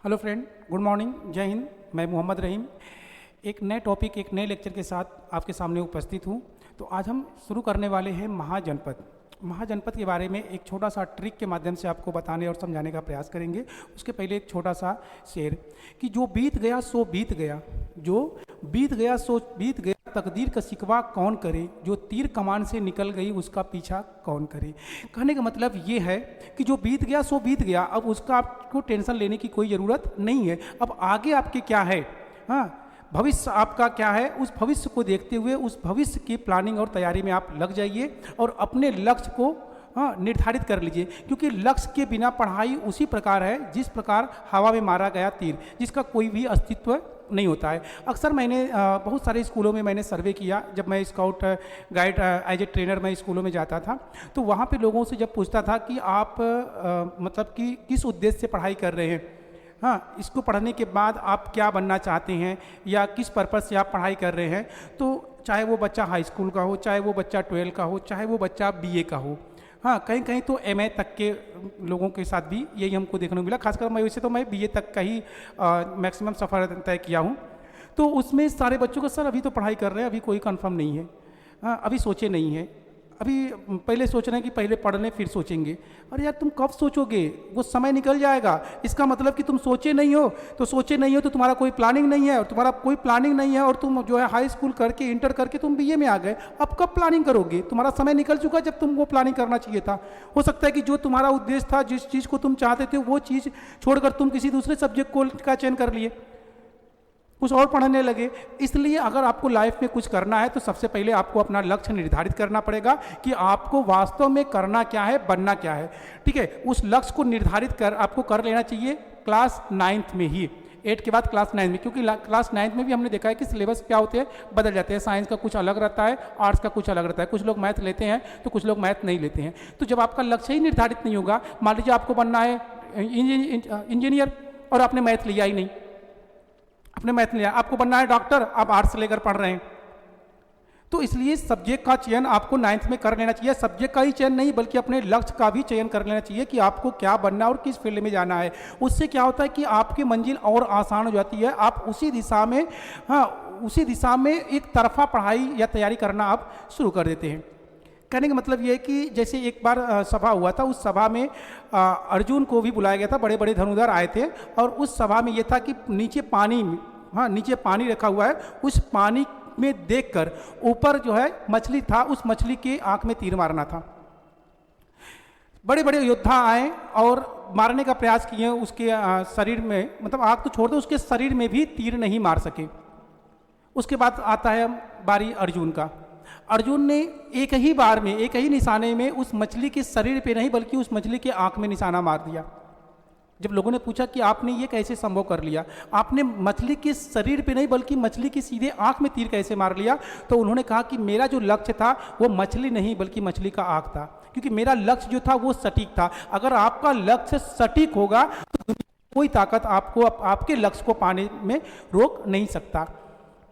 Hello friend, good morning, जय हिंद। मैं मोहम्मद रहीम एक नए टॉपिक, एक नए लेक्चर के साथ आपके सामने उपस्थित हूँ। तो आज हम शुरू करने वाले हैं महाजनपद। महाजनपद के बारे में एक छोटा सा ट्रिक के माध्यम से आपको बताने और समझाने का प्रयास करेंगे। उसके पहले एक छोटा सा शेर कि जो बीत गया सो बीत गया, जो बीत गया सो बीत गया, तकदीर का शिकवा कौन करे, जो तीर कमान से निकल गई उसका पीछा कौन करे। कहने का मतलब ये है कि जो बीत गया सो बीत गया, अब उसका आपको टेंशन लेने की कोई ज़रूरत नहीं है। अब आगे आपके क्या है, हाँ, भविष्य आपका क्या है, उस भविष्य को देखते हुए उस भविष्य की प्लानिंग और तैयारी में आप लग जाइए और अपने लक्ष्य को निर्धारित कर लीजिए। क्योंकि लक्ष्य के बिना पढ़ाई उसी प्रकार है जिस प्रकार हवा में मारा गया तीर, जिसका कोई भी अस्तित्व नहीं होता है। अक्सर मैंने बहुत सारे स्कूलों में मैंने सर्वे किया। जब मैं scout guide as a trainer मैं स्कूलों में जाता था, तो वहाँ पे लोगों से जब पूछता था कि आप मतलब कि किस उद्देश्य से पढ़ाई कर रहे हैं, हाँ, इसको पढ़ने के बाद आप क्या बनना चाहते हैं या किस पर्पज़ से आप पढ़ाई कर रहे हैं, तो चाहे वो बच्चा हाई स्कूल का हो, चाहे वो बच्चा 12 का हो, चाहे वो बच्चा BA का हो, हाँ, कहीं कहीं तो MA तक के लोगों के साथ भी यही हमको देखने को मिला। खासकर मैं वैसे तो मैं BA तक का ही मैक्सिमम सफ़र तय किया हूँ। तो उसमें सारे बच्चों को सर अभी तो पढ़ाई कर रहे हैं, अभी कोई कंफर्म नहीं है, हाँ, अभी सोचे नहीं है, अभी पहले सोच रहे हैं कि पहले पढ़ लें फिर सोचेंगे। अरे यार, तुम कब सोचोगे, वो समय निकल जाएगा। इसका मतलब कि तुम सोचे नहीं हो, तो सोचे नहीं हो तो तुम्हारा कोई प्लानिंग नहीं है, और तुम्हारा कोई प्लानिंग नहीं है और तुम जो है हाई स्कूल करके इंटर करके तुम BA में आ गए। अब कब प्लानिंग करोगे? तुम्हारा समय निकल चुका जब तुम वो प्लानिंग करना चाहिए था। हो सकता है कि जो तुम्हारा उद्देश्य था, जिस चीज़ को तुम चाहते थे, वो चीज़ छोड़कर तुम किसी दूसरे सब्जेक्ट को का चयन कर लिए, कुछ और पढ़ने लगे। इसलिए अगर आपको लाइफ में कुछ करना है तो सबसे पहले आपको अपना लक्ष्य निर्धारित करना पड़ेगा कि आपको वास्तव में करना क्या है, बनना क्या है। ठीक है, उस लक्ष्य को निर्धारित कर आपको कर लेना चाहिए क्लास 9th में ही, 8 के बाद क्लास 9 में। क्योंकि क्लास 9th में भी हमने देखा है कि सिलेबस क्या होते हैं, बदल जाते हैं। साइंस का कुछ अलग रहता है, आर्ट्स का कुछ अलग रहता है। कुछ लोग मैथ लेते हैं तो कुछ लोग मैथ नहीं लेते हैं। तो जब आपका लक्ष्य ही निर्धारित नहीं होगा, मान लीजिए आपको बनना है इंजीनियर और आपने मैथ लिया ही नहीं, आपने मैथ लिया, आपको बनना है डॉक्टर, आप आर्ट्स लेकर पढ़ रहे हैं। तो इसलिए सब्जेक्ट का चयन आपको 9th में कर लेना चाहिए। सब्जेक्ट का ही चयन नहीं बल्कि अपने लक्ष्य का भी चयन कर लेना चाहिए कि आपको क्या बनना और किस फील्ड में जाना है। उससे क्या होता है कि आपकी मंजिल और आसान हो जाती है। आप उसी दिशा में, हाँ, उसी दिशा में एक तरफा पढ़ाई या तैयारी करना आप शुरू कर देते हैं। कहने का मतलब ये है कि जैसे एक बार सभा हुआ था, उस सभा में अर्जुन को भी बुलाया गया था, बड़े बड़े धनुर्धर आए थे। और उस सभा में ये था कि नीचे पानी, हाँ, नीचे पानी रखा हुआ है, उस पानी में देखकर ऊपर जो है मछली था, उस मछली के आंख में तीर मारना था। बड़े बड़े योद्धा आए और मारने का प्रयास किए, उसके शरीर में, मतलब आंख तो छोड़ दो, उसके शरीर में भी तीर नहीं मार सके। उसके बाद आता है बारी अर्जुन का। अर्जुन ने एक ही बार में, एक ही निशाने में उस मछली के शरीर पे नहीं बल्कि उस मछली के आंख में निशाना मार दिया। जब लोगों ने पूछा कि आपने ये कैसे संभव कर लिया, आपने मछली के शरीर पे नहीं बल्कि मछली के सीधे आंख में तीर कैसे मार लिया, तो उन्होंने कहा कि मेरा जो लक्ष्य था वो मछली नहीं बल्कि मछली का आंख था। क्योंकि मेरा लक्ष्य जो था वो सटीक था। अगर आपका लक्ष्य सटीक होगा तो कोई ताकत आपको आपके लक्ष्य को पाने में रोक नहीं सकता।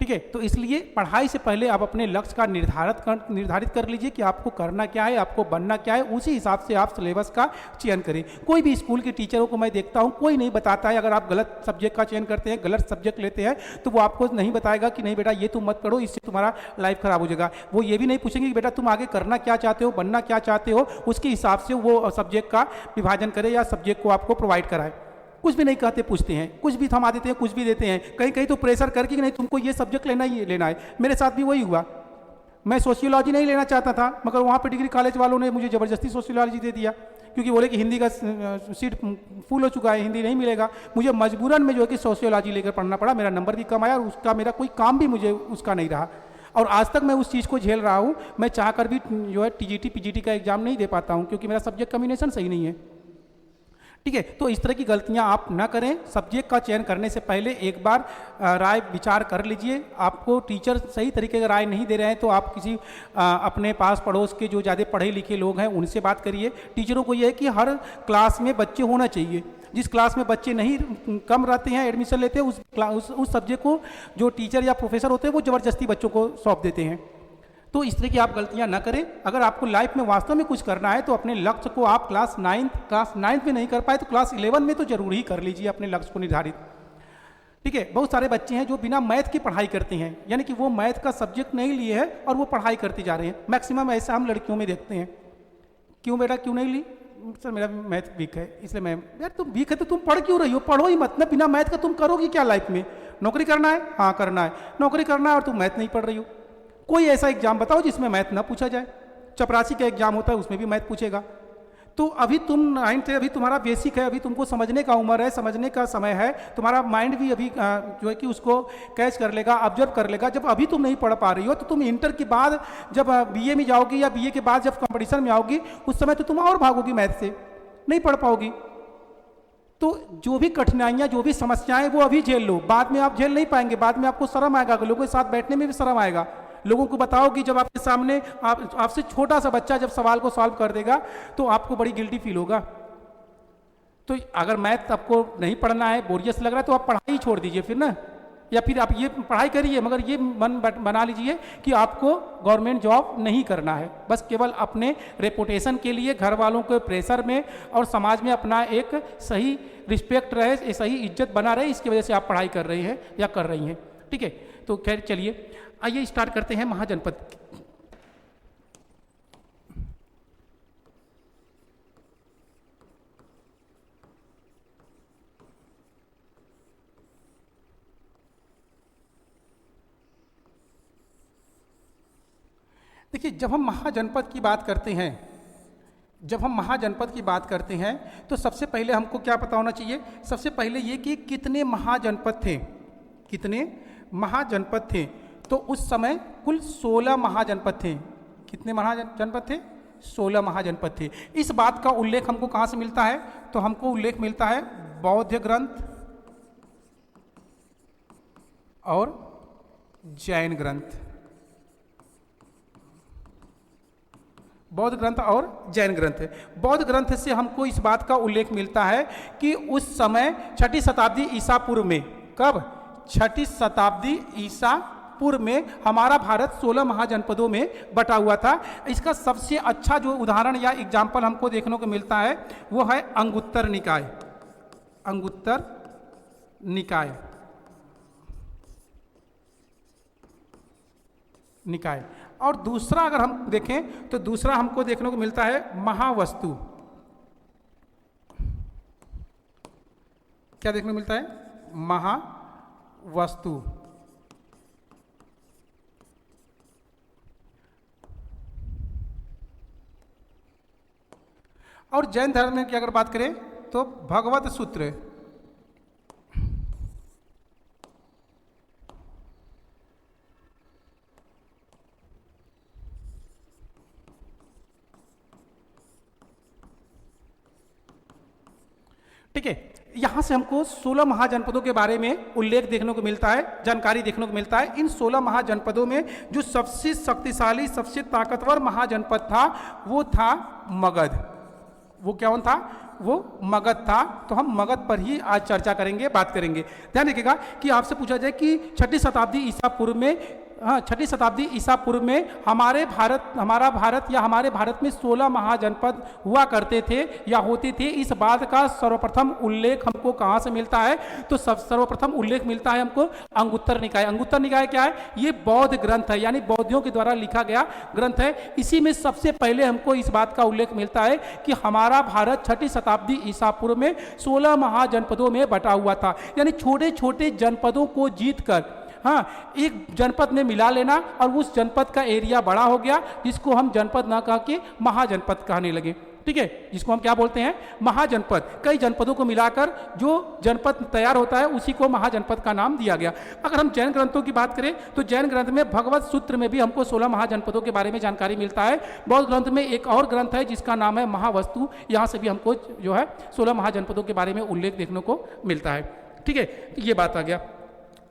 ठीक है, तो इसलिए पढ़ाई से पहले आप अपने लक्ष्य का निर्धारित कर लीजिए कि आपको करना क्या है, आपको बनना क्या है। उसी हिसाब से आप सिलेबस का चयन करें। कोई भी स्कूल के टीचरों को मैं देखता हूँ, कोई नहीं बताता है, अगर आप गलत सब्जेक्ट का चयन करते हैं, गलत सब्जेक्ट लेते हैं, तो वो आपको नहीं बताएगा कि नहीं बेटा ये तुम मत पढ़ो, इससे तुम्हारा लाइफ खराब हो जाएगा। वो ये भी नहीं पूछेंगे कि बेटा तुम आगे करना क्या चाहते हो, बनना क्या चाहते हो, उसके हिसाब से वो सब्जेक्ट का विभाजन करे या सब्जेक्ट को आपको प्रोवाइड कराए। कुछ भी नहीं कहते, पूछते हैं, कुछ भी थमा देते हैं, कुछ भी देते हैं। कहीं कहीं तो प्रेशर करके कि नहीं तुमको ये सब्जेक्ट लेना ही लेना है। मेरे साथ भी वही हुआ। मैं सोशियोलॉजी नहीं लेना चाहता था, मगर वहाँ पे डिग्री कॉलेज वालों ने मुझे ज़बरदस्ती सोशियोलॉजी दे दिया, क्योंकि बोले कि हिंदी का सीट फुल हो चुका है, हिंदी नहीं मिलेगा। मुझे मजबूरन में जो है कि सोशियोलॉजी लेकर पढ़ना पड़ा। मेरा नंबर भी कम आया और उसका मेरा कोई काम भी मुझे उसका नहीं रहा। और आज तक मैं उस चीज़ को झेल रहा हूँ। मैं चाह कर भी जो है TGT PGT का एग्ज़ाम नहीं दे पाता हूँ, क्योंकि मेरा सब्जेक्ट कम्बिनेशन सही नहीं है। ठीक है, तो इस तरह की गलतियां आप ना करें। सब्जेक्ट का चयन करने से पहले एक बार राय विचार कर लीजिए। आपको टीचर सही तरीके का राय नहीं दे रहे हैं तो आप किसी अपने पास पड़ोस के जो ज़्यादा पढ़े लिखे लोग हैं उनसे बात करिए। टीचरों को यह है कि हर क्लास में बच्चे होना चाहिए। जिस क्लास में बच्चे नहीं कम रहते हैं, एडमिशन लेते हैं, उस सब्जेक्ट को जो टीचर या प्रोफेसर होते हैं वो ज़बरदस्ती बच्चों को सौंप देते हैं। तो इस तरह की आप गलतियां ना करें। अगर आपको लाइफ में वास्तव में कुछ करना है तो अपने लक्ष्य को आप क्लास नाइन्थ में नहीं कर पाए तो क्लास 11 में तो जरूर ही कर लीजिए अपने लक्ष्य को निर्धारित। ठीक है, बहुत सारे बच्चे हैं जो बिना मैथ की पढ़ाई करते हैं, यानी कि वो मैथ का सब्जेक्ट नहीं लिए है और वो पढ़ाई करते जा रहे हैं। मैक्सिमम ऐसा हम लड़कियों में देखते हैं। क्यों बेटा, क्यों नहीं ली? सर मेरा मैथ वीक है इसलिए मैं। यार तुम वीक है तो तुम पढ़ क्यों रही हो? पढ़ो ही मत ना, बिना मैथ का तुम करोगी क्या लाइफ में? नौकरी करना है, हाँ करना है, नौकरी करना है और तुम मैथ नहीं पढ़ रही हो। कोई ऐसा एग्जाम बताओ जिसमें मैथ ना पूछा जाए। चपरासी का एग्जाम होता है उसमें भी मैथ पूछेगा। तो अभी तुम 9th है, अभी तुम्हारा बेसिक है, अभी तुमको समझने का उम्र है, समझने का समय है, तुम्हारा माइंड भी अभी जो है कि उसको कैच कर लेगा, ऑब्जर्व कर लेगा। जब अभी तुम नहीं पढ़ पा रही हो तो तुम इंटर के बाद जब बीए में जाओगी या बीए के बाद जब कंपटीशन में आओगी उस समय तो तुम और भागोगी, मैथ से नहीं पढ़ पाओगी। तो जो भी कठिनाइयां, जो भी समस्याएं वो अभी झेल लो, बाद में आप झेल नहीं पाएंगे। बाद में आपको शर्म आएगा, लोगों के साथ बैठने में भी शर्म आएगा। लोगों को बताओगी जब आपके सामने आपसे छोटा सा बच्चा जब सवाल को सॉल्व कर देगा तो आपको बड़ी गिल्टी फील होगा। तो अगर मैथ आपको नहीं पढ़ना है, बोरियस लग रहा है, तो आप पढ़ाई छोड़ दीजिए फिर ना, या फिर आप ये पढ़ाई करिए मगर ये मन बना लीजिए कि आपको गवर्नमेंट जॉब नहीं करना है, बस केवल अपने रेपुटेशन के लिए, घर वालों के प्रेशर में और समाज में अपना एक सही रिस्पेक्ट रहे, सही इज्जत बना रहे, इसकी वजह से आप पढ़ाई कर रही हैं या कर रही हैं। ठीक है, तो खैर चलिए आइए स्टार्ट करते हैं महाजनपद। देखिए, जब हम महाजनपद की बात करते हैं, जब हम महाजनपद की बात करते हैं तो सबसे पहले हमको क्या पता होना चाहिए? सबसे पहले ये कि कितने महाजनपद थे, कितने महाजनपद थे। तो उस समय कुल 16 महाजनपद थे। कितने महाजनपद थे? 16 महाजनपद थे। इस बात का उल्लेख हमको कहाँ से मिलता है? तो हमको उल्लेख मिलता है बौद्ध ग्रंथ और जैन ग्रंथ। बौद्ध ग्रंथ और जैन ग्रंथ। बौद्ध ग्रंथ से हमको इस बात का उल्लेख मिलता है कि उस समय 6ठी शताब्दी ईसा पूर्व में, कब? 6ठी शताब्दी ईसा पूर्व में हमारा भारत 16 महाजनपदों में बटा हुआ था। इसका सबसे अच्छा जो उदाहरण या एग्जाम्पल हमको देखने को मिलता है वो है अंगुत्तर निकाय। अंगुत्तर निकाय, निकाय। और दूसरा अगर हम देखें तो दूसरा हमको देखने को मिलता है महावस्तु। क्या देखने को मिलता है? महावस्तु। और जैन धर्म की अगर बात करें तो भगवत सूत्र। ठीक है, यहां से हमको 16 महाजनपदों के बारे में उल्लेख देखने को मिलता है, जानकारी देखने को मिलता है। इन 16 महाजनपदों में जो सबसे शक्तिशाली, सबसे ताकतवर महाजनपद था वो था मगध। वो क्या था? वो मगध था। तो हम मगध पर ही आज चर्चा करेंगे, बात करेंगे। ध्यान रखिएगा कि आपसे पूछा जाए कि 6ठी शताब्दी ईसा पूर्व में, हाँ 6ठी शताब्दी ईसा पूर्व में हमारा भारत या हमारे भारत में 16 महाजनपद हुआ करते थे या होते थे। इस बात का सर्वप्रथम उल्लेख हमको कहाँ से मिलता है? तो सर्वप्रथम उल्लेख मिलता है हमको अंगुत्तर निकाय। अंगुत्तर निकाय क्या है? ये बौद्ध ग्रंथ है, यानी बौद्धियों के द्वारा लिखा गया ग्रंथ है। इसी में सबसे पहले हमको इस बात का उल्लेख मिलता है कि हमारा भारत 6ठी शताब्दी ईसा पूर्व में 16 महाजनपदों में बटा हुआ था। यानी छोटे छोटे जनपदों को जीत कर, हाँ, एक जनपद में मिला लेना और उस जनपद का एरिया बड़ा हो गया, जिसको हम जनपद ना कह के महाजनपद कहने लगे। ठीक है, जिसको हम क्या बोलते हैं? महाजनपद। कई जनपदों को मिलाकर जो जनपद तैयार होता है उसी को महाजनपद का नाम दिया गया। अगर हम जैन ग्रंथों की बात करें तो जैन ग्रंथ में भगवत सूत्र में भी हमको 16 महाजनपदों के बारे में जानकारी मिलता है। बौद्ध ग्रंथ में एक और ग्रंथ है जिसका नाम है महावस्तु। यहाँ से भी हमको जो है 16 महाजनपदों के बारे में उल्लेख देखने को मिलता है। ठीक है, तो ये बात आ गया।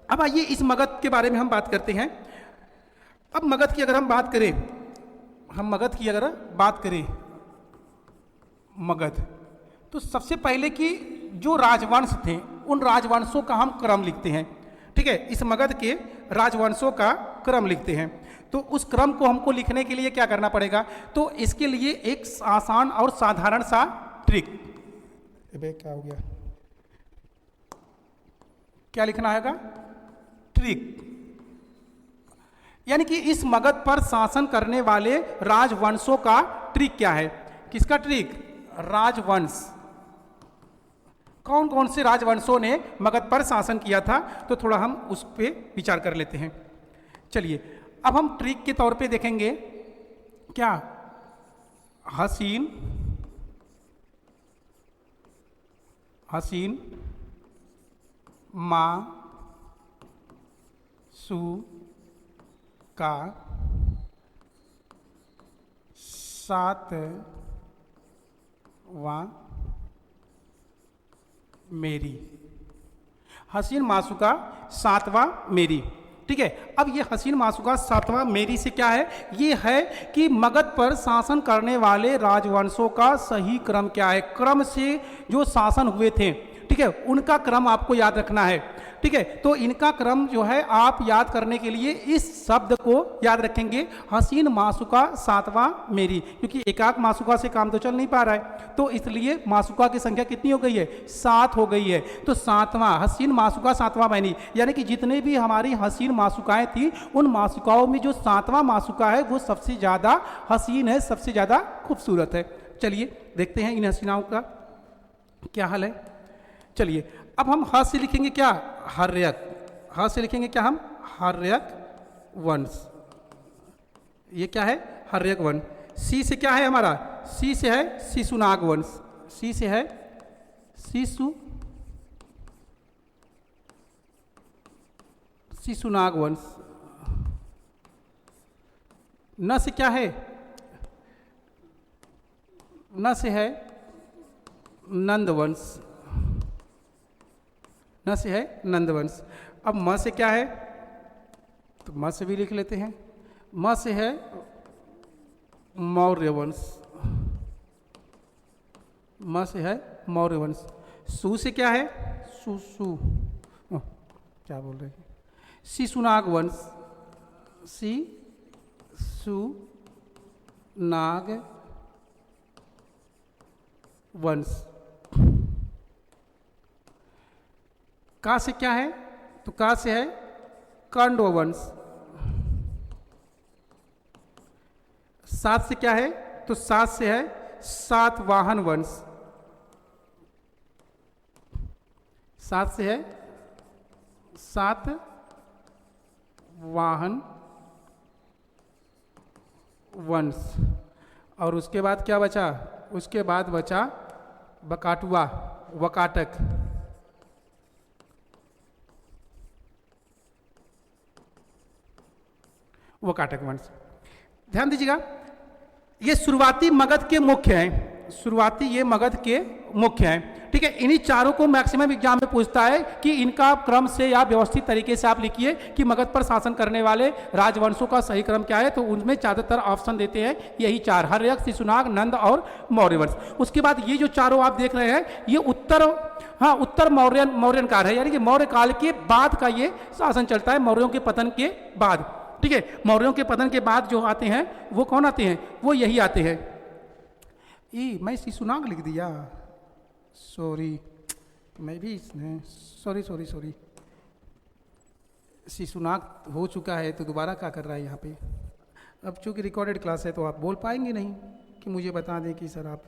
अब आइए इस मगध के बारे में हम बात करते हैं। अब मगध की अगर हम बात करें, मगध की अगर बात करें, मगध, तो सबसे पहले की जो राजवंश थे उन राजवंशों का हम क्रम लिखते हैं। ठीक है, इस मगध के राजवंशों का क्रम लिखते हैं। तो उस क्रम को हमको लिखने के लिए क्या करना पड़ेगा, तो इसके लिए एक आसान और साधारण सा ट्रिक, क्या हो गया, क्या लिखना है, ट्रिक, यानी कि इस मगध पर शासन करने वाले राजवंशों का ट्रिक क्या है। किसका ट्रिक, राजवंश, कौन कौन से राजवंशों ने मगध पर शासन किया था, तो थोड़ा हम उस पर विचार कर लेते हैं। चलिए अब हम ट्रिक के तौर पे देखेंगे क्या, हसीन, माँ सु का सातवां मेरी, हसीन मासुका सातवां मेरी। ठीक है, अब ये हसीन मासुका सातवां मेरी से क्या है, ये है कि मगध पर शासन करने वाले राजवंशों का सही क्रम क्या है, क्रम से जो शासन हुए थे, ठीक है, उनका क्रम आपको याद रखना है। ठीक है, तो इनका क्रम जो है आप याद करने के लिए इस शब्द को याद रखेंगे, हसीन मासुका सातवां मेरी, क्योंकि एकाक मासुका से काम तो चल नहीं पा रहा है, तो इसलिए मासुका की संख्या कितनी हो गई है, 7 हो गई है। तो सातवां, हसीन मासुका सातवां मेरी, यानी कि जितने भी हमारी हसीन मासुकाएं थी, उन मासुकाओं में जो सातवां मासुका है वो सबसे ज़्यादा हसीन है, सबसे ज़्यादा खूबसूरत है। चलिए देखते हैं इन हसीनाओं का क्या हाल है। चलिए अब हम ह से लिखेंगे क्या, हर्यक, ह से लिखेंगे क्या हम, हर्यक वंश, ये क्या है, हर्यक वंश। सी से क्या है हमारा, सी से है शिशुनाग वंश, सी से है शिशुनाग वंश। न से क्या है, न से है नंद वंश, न से है नंद वंश। अब म से क्या है, तो म से भी लिख लेते हैं, म से है मौर्य वंश, म से है मौर्य वंश। सु से क्या है, क्या बोल रहे हैं, शिशुनाग वंश, शिशुनाग वंश। का से क्या है, तो का से है कण्व वंश। सात से क्या है, तो सात से है सातवाहन वंश, सात से है सातवाहन वंश। और उसके बाद क्या बचा, उसके बाद बचा बकाटुआ, वकाटक। वकाटक वंश, ध्यान दीजिएगा, ये शुरुआती मगध के मुख्य हैं, शुरुआती ये मगध के मुख्य हैं। ठीक है, इन्हीं चारों को मैक्सिमम एग्जाम में पूछता है कि इनका क्रम से या व्यवस्थित तरीके से आप लिखिए कि मगध पर शासन करने वाले राजवंशों का सही क्रम क्या है, तो उनमें ज़्यादातर ऑप्शन देते हैं यही चार, हर्यक, शिशुनाग, नंद और मौर्य वंश। उसके बाद ये जो चारों आप देख रहे हैं ये उत्तर मौर्यन काल है, यानी कि मौर्य काल के बाद का ये शासन चलता है, मौर्यों के पतन के बाद। ठीक है, मौर्यों के पतन के बाद जो आते हैं वो कौन आते हैं, वो यही आते हैं। मैं शिशुनाग लिख दिया, सॉरी, मैं भी सॉरी, शिशुनाग हो चुका है तो दोबारा क्या कर रहा है यहाँ पे। अब चूंकि रिकॉर्डेड क्लास है तो आप बोल पाएंगे नहीं कि मुझे बता दें कि सर आप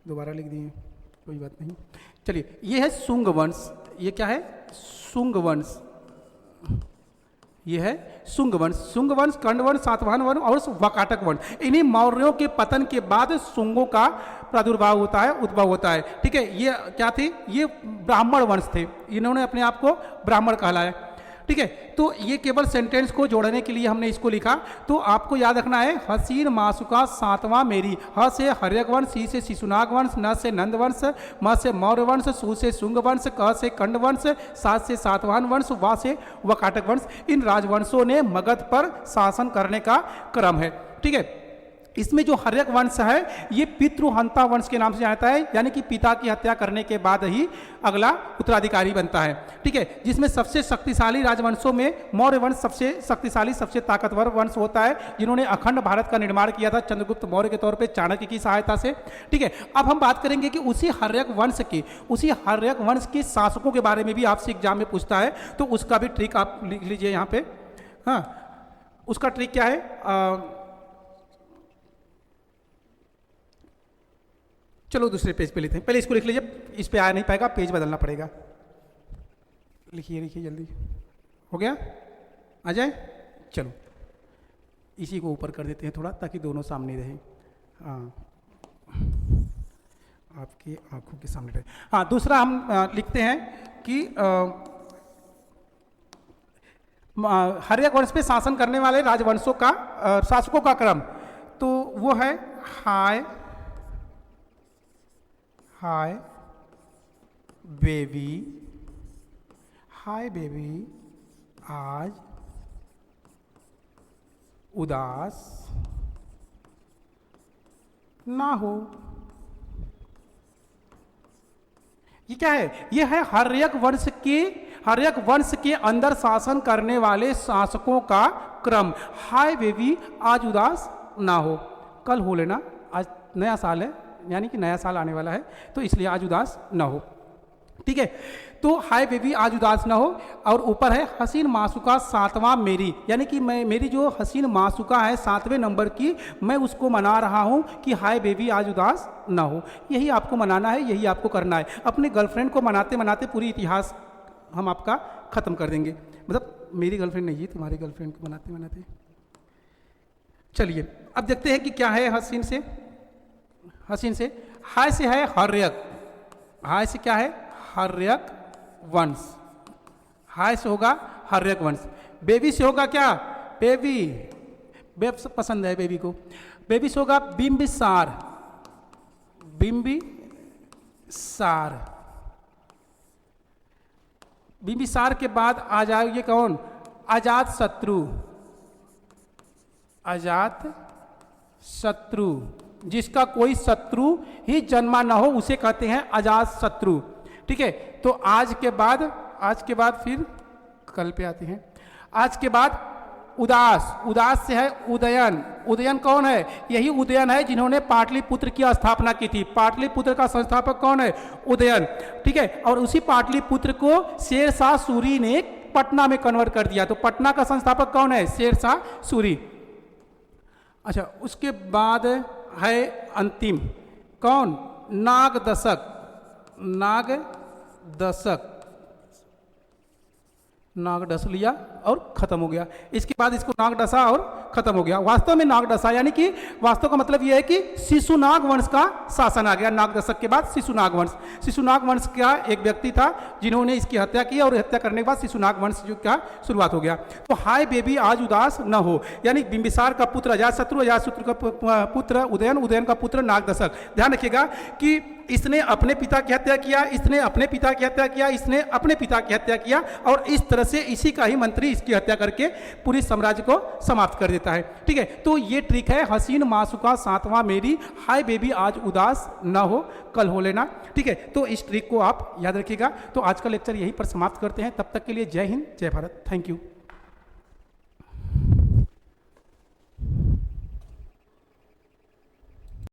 दोबारा लिख दिए, कोई बात नहीं। चलिए, ये है शुंग वंश, ये क्या है, शुंग वंश, ये है शुंग वंश, कण्व वंश, सातवाहन वंश और वकाटक वंश। इन्हीं मौर्यों के पतन के बाद शुंगों का प्रादुर्भाव होता है, उद्भव होता है। ठीक है, ये क्या थे, ये ब्राह्मण वंश थे, इन्होंने अपने आप को ब्राह्मण कहलाया। ठीक है, तो ये केवल सेंटेंस को जोड़ने के लिए हमने इसको लिखा। तो आपको याद रखना है, हसीन मासुका सातवां मेरी, ह से हर्यक वंश, सी से शिशुनाग वंश, न से नंद वंश, म से मौर्य वंश, सु से शुंग वंश, क से कण्व वंश, सात से सातवाहन वंश, वा से वकाटक वंश। इन राजवंशों ने मगध पर शासन करने का क्रम है। ठीक है, इसमें जो हर्यक वंश है ये पितृहंता वंश के नाम से जाता है, यानी कि पिता की हत्या करने के बाद ही अगला उत्तराधिकारी बनता है। ठीक है, जिसमें सबसे शक्तिशाली राजवंशों में मौर्य वंश सबसे शक्तिशाली, सबसे ताकतवर वंश होता है, जिन्होंने अखंड भारत का निर्माण किया था चंद्रगुप्त मौर्य के तौर पे चाणक्य की सहायता से। ठीक है, अब हम बात करेंगे कि उसी हर्यक वंश के शासकों के बारे में भी आपसे एग्जाम में पूछता है, तो उसका भी ट्रिक आप लिख लीजिए यहाँ पे। हाँ, उसका ट्रिक क्या है? चलो दूसरे पेज पे लेते हैं, पहले इसको लिख लीजिए, इस पे आ नहीं पाएगा, पेज बदलना पड़ेगा। लिखिए जल्दी, हो गया? आ जाए, चलो इसी को ऊपर कर देते हैं थोड़ा, ताकि दोनों सामने रहे। हाँ, आपकी आंखों के सामने रहे। हाँ, दूसरा हम लिखते हैं कि हर्यक वंश पे शासन करने वाले राजवंशों का शासकों का क्रम, तो वो है हाय बेबी आज उदास ना हो। ये क्या है? ये है हर्यक वंश के अंदर शासन करने वाले शासकों का क्रम। हाय बेबी आज उदास ना हो, कल हो लेना, आज नया साल है, यानी कि नया साल आने वाला है, तो इसलिए आज उदास ना हो। ठीक है, तो हाय बेबी आज उदास ना हो, और ऊपर है हसीन मासूका सातवां मेरी, यानी कि मेरी जो हसीन मासूका है 7वें नंबर की, मैं उसको मना रहा हूं कि हाय बेबी आज उदास ना हो। यही आपको मनाना है, यही आपको करना है। अपने गर्लफ्रेंड को मनाते मनाते पूरी इतिहास हम आपका खत्म कर देंगे। मतलब मेरी गर्लफ्रेंड नहीं, तुम्हारी गर्लफ्रेंड को मनाते मनाते। चलिए अब देखते हैं कि क्या है हसीन से। हाय से है हर्यक, हाय से क्या है? हर्यक वंश। हाय से होगा हर्यक वंश। बेबी से होगा क्या? बेबी पसंद है बेबी को। बेबी से होगा बिंबिसार। बिंबिसार के बाद आ जाएगी कौन? अजात शत्रु। जिसका कोई शत्रु ही जन्मा ना हो उसे कहते हैं अजात शत्रु। ठीक है, तो आज के बाद फिर कल पे आते हैं। आज के बाद उदास से है उदयन कौन है? यही उदयन है जिन्होंने पाटलिपुत्र की स्थापना की थी। पाटलिपुत्र का संस्थापक कौन है? उदयन। ठीक है, और उसी पाटलिपुत्र को शेरशाह सूरी ने पटना में कन्वर्ट कर दिया, तो पटना का संस्थापक कौन है? शेरशाह सूरी। अच्छा, उसके बाद है अंतिम कौन? नागदशक लिया और खत्म हो गया। इसके बाद इसको नागदशा और खत्म हो गया। वास्तव में नागदशा यानी कि वास्तव का मतलब यह है कि शिशुनाग वंश का शासन आ गया। नागदशक के बाद शिशुनाग वंश का एक व्यक्ति था जिन्होंने इसकी हत्या की, और हत्या करने के बाद शिशुनाग वंश जो का शुरुआत हो गया। तो हाय बेबी आज उदास न हो, यानी बिंबिसार का पुत्र अजातशत्रु का पुत्र उदयन का पुत्र नागदशक। ध्यान रखिएगा कि इसने अपने पिता की हत्या किया, इसने अपने पिता की हत्या किया, इसने अपने पिता की हत्या किया, और इस तरह से इसी का ही मंत्री इसकी हत्या करके पूरी साम्राज्य को समाप्त कर देता है। ठीक है, तो ये ट्रिक है हसीन मासूका सातवां मेरी, हाय बेबी आज उदास ना हो, कल हो लेना। ठीक है, तो इस ट्रिक को आप याद रखिएगा। तो आज का लेक्चर यहीं पर समाप्त करते हैं। तब तक के लिए जय हिंद, जय भारत, थैंक यू।